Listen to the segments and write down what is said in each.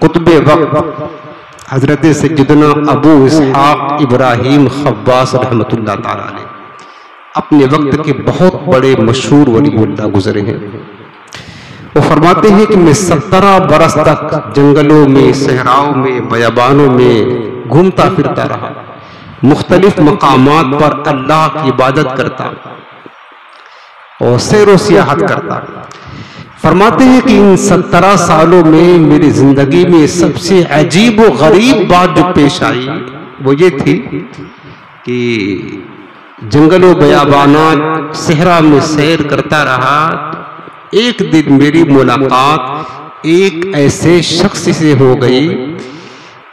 قطب وقت حضرت سیدنا ابو اسحاق ابراہیم خواص رحمۃ اللہ تعالیٰ علیہ اپنے وقت کے بہت بڑے مشہور ولی اللہ گزرے ہیں. وہ فرماتے ہیں کہ میں 17 برس تک جنگلوں میں، صحراؤں میں، بیابانوں میں گھومتا پھرتا رہا، مختلف مقامات پر اللہ کی عبادت کرتا اور سیر و سیاحت کرتا. فرماتے ہیں کہ ان 17 سالوں میں میری زندگی میں سب سے عجیب و غریب بات جو پیش آئی وہ یہ تھی کہ جنگل و بیابانات صحرا میں سیر کرتا رہا. ایک دن میری ملاقات ایک ایسے شخص سے ہو گئی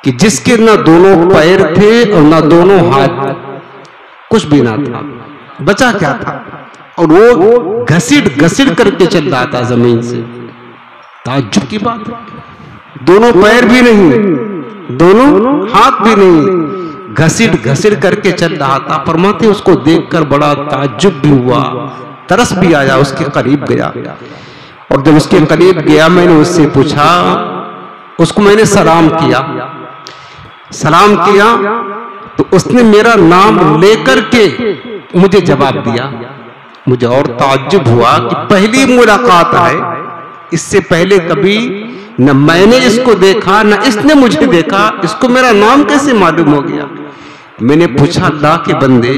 کہ جس کے نہ دونوں پیر تھے اور نہ دونوں ہاتھ، کچھ بھی نہ تھا، بچا کیا تھا، اور وہ گھسڑ کر کے چل رہا تھا زمین سے. تعجب کی بات ہے، دونوں پیر بھی نہیں، دونوں ہاتھ بھی نہیں، گھسڑ کر کے چل رہا تھا. فرماتے اس کو دیکھ کر بڑا تعجب بھی ہوا، ترس بھی آیا، اس کے قریب گیا. اور جب اس کے قریب گیا میں نے اس سے پوچھا، اس کو میں نے سلام کیا تو اس نے میرا نام لے کر کے مجھے جواب دیا. مجھے اور تعجب ہوا کہ پہلی ملاقات ہے، اس سے پہلے کبھی نہ میں نے اس کو دیکھا نہ اس نے مجھے دیکھا، اس کو میرا نام کیسے معلوم ہو گیا. میں نے پوچھا اللہ کے بندے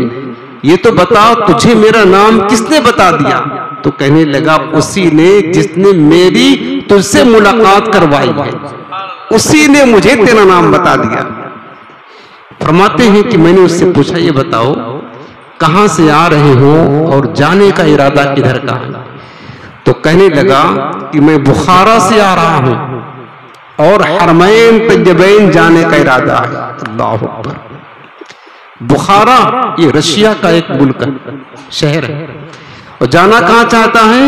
یہ تو بتا تجھے میرا نام کس نے بتا دیا؟ تو کہنے لگا اسی نے جس نے میری تجھ سے ملاقات کروائی ہے، اسی نے مجھے تیرا نام بتا دیا. فرماتے ہیں کہ میں نے اس سے پوچھا یہ بتاؤ کہاں سے آ رہے ہو اور جانے کا ارادہ کدھر کا ہے؟ تو کہنے لگا کہ میں بخارا سے آ رہا ہوں اور حرمین طیبین جانے کا ارادہ ہے. اللہ اکبر. بخارا یہ رشیا کا ایک ملک شہر ہے، اور جانا کہاں چاہتا ہے؟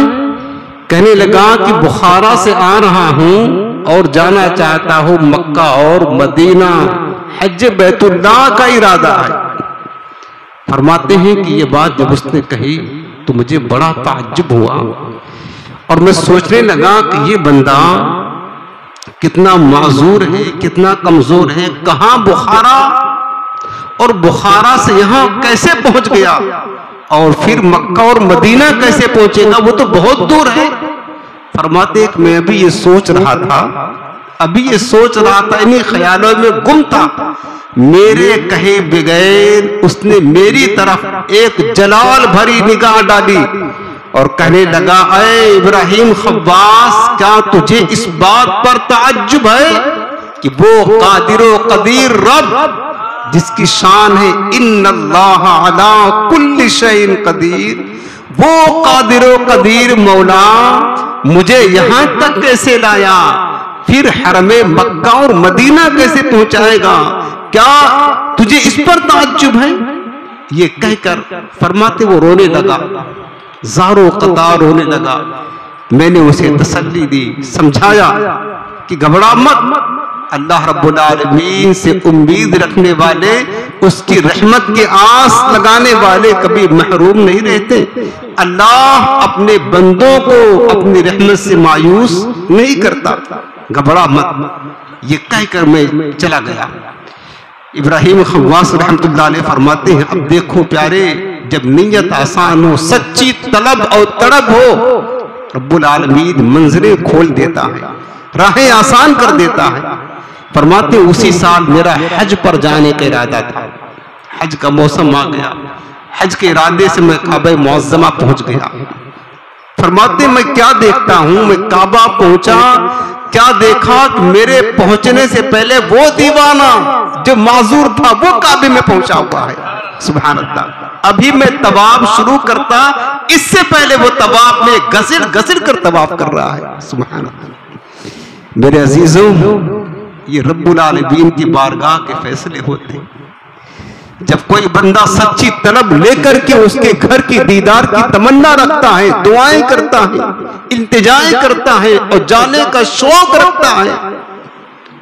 کہنے لگا کہ بخارا سے آ رہا ہوں اور جانا چاہتا ہوں مکہ اور مدینہ، حج بیت اللہ کا ارادہ ہے. فرماتے ہیں کہ یہ بات جب اس نے کہی تو مجھے بڑا تعجب ہوا، اور میں سوچنے لگا کہ یہ بندہ کتنا معذور ہے، کتنا کمزور ہے. کہاں بخارا، اور بخارا سے یہاں کیسے پہنچ گیا، اور پھر مکہ اور مدینہ کیسے پہنچے گا؟ وہ تو بہت دور ہے. فرماتے ہیں کہ میں ابھی یہ سوچ رہا تھا، انہی خیالوں میں گم تھا. میرے کہے بغیر اس نے میری طرف ایک جلال بھری نگاہ ڈالی اور کہنے لگا اے ابراہیم خواص، کیا تجھے اس بات پر تعجب ہے کہ وہ قادر و قدیر رب جس کی شان ہے ان اللہ علی کل شیء قدیر، وہ قادر و قدیر مولا مجھے یہاں تک کیسے لایا، پھر حرم مکہ اور مدینہ کیسے پہنچائے گا؟ کیا تجھے اس پر تعجب ہے؟ یہ کہہ کر فرماتے وہ رونے لگا، زارو قطار رونے لگا. میں نے اسے تسلی دی، سمجھایا کہ گھبرا مت، اللہ رب العالمین سے امید رکھنے والے، اس کی رحمت کے آس لگانے والے کبھی محروم نہیں رہتے. اللہ اپنے بندوں کو اپنی رحمت سے مایوس نہیں کرتا، گھبرا مت. یہ کہہ کر میں چلا گیا. ابراہیم خواص رحمۃ اللہ علیہ فرماتے ہیں اب دیکھو پیارے، جب نیت آسان ہو، سچی طلب اور تڑپ ہو، رب العالمین منظریں کھول دیتا ہے، راہیں آسان کر دیتا ہے. فرماتے اسی سال میرا حج پر جانے کا ارادہ تھا. حج کا موسم آ گیا، حج کے ارادے سے میں کعبہ معظمہ پہنچ گیا. فرماتے میں کیا دیکھتا ہوں، میں کعبہ پہنچا، کیا دیکھا کہ میرے پہنچنے سے پہلے وہ دیوانہ جو معذور تھا وہ کعبے میں پہنچا ہوا ہے. سبحان اللہ. ابھی میں طواف شروع کرتا، اس سے پہلے وہ طواف میں گھسڑ کر طواف کر رہا ہے. سبحان اللہ. میرے عزیزوں، یہ رب العالمین کی بارگاہ کے فیصلے ہوتے ہیں. جب کوئی بندہ سچی طلب لے کر کے اس کے گھر کی دیدار کی تمنا رکھتا ہے، دعائیں کرتا ہے، التجائیں کرتا ہے اور جانے کا شوق رکھتا ہے،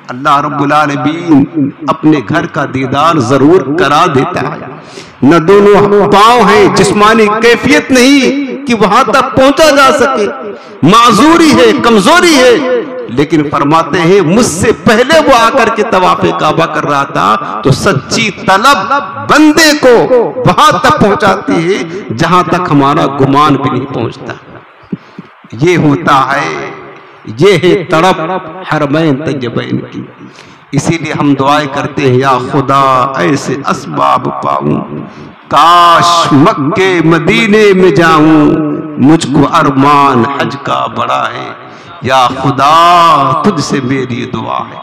اللہ رب العالمین اپنے گھر کا دیدار ضرور کرا دیتا ہے. نہ دونوں پاؤں ہیں، جسمانی کیفیت نہیں کہ وہاں تک پہنچا جا سکے، معذوری ہے، کمزوری ہے، لیکن فرماتے ہیں مجھ سے پہلے وہ آ کر کے طواف کعبہ کر رہا تھا تو سچی طلب بندے کو وہاں تک پہنچاتی ہے جہاں تک ہمارا گمان بھی نہیں پہنچتا. یہ ہوتا ہے، یہ ہے تڑپ حرمین طیبین کی. اسی لیے ہم دعائیں کرتے ہیں، یا خدا ایسے اسباب پاؤں، کاش مکے مدینے میں جاؤں، مجھ کو ارمان حج کا بڑا ہے. یا خدا تجھ سے میری دعا ہے.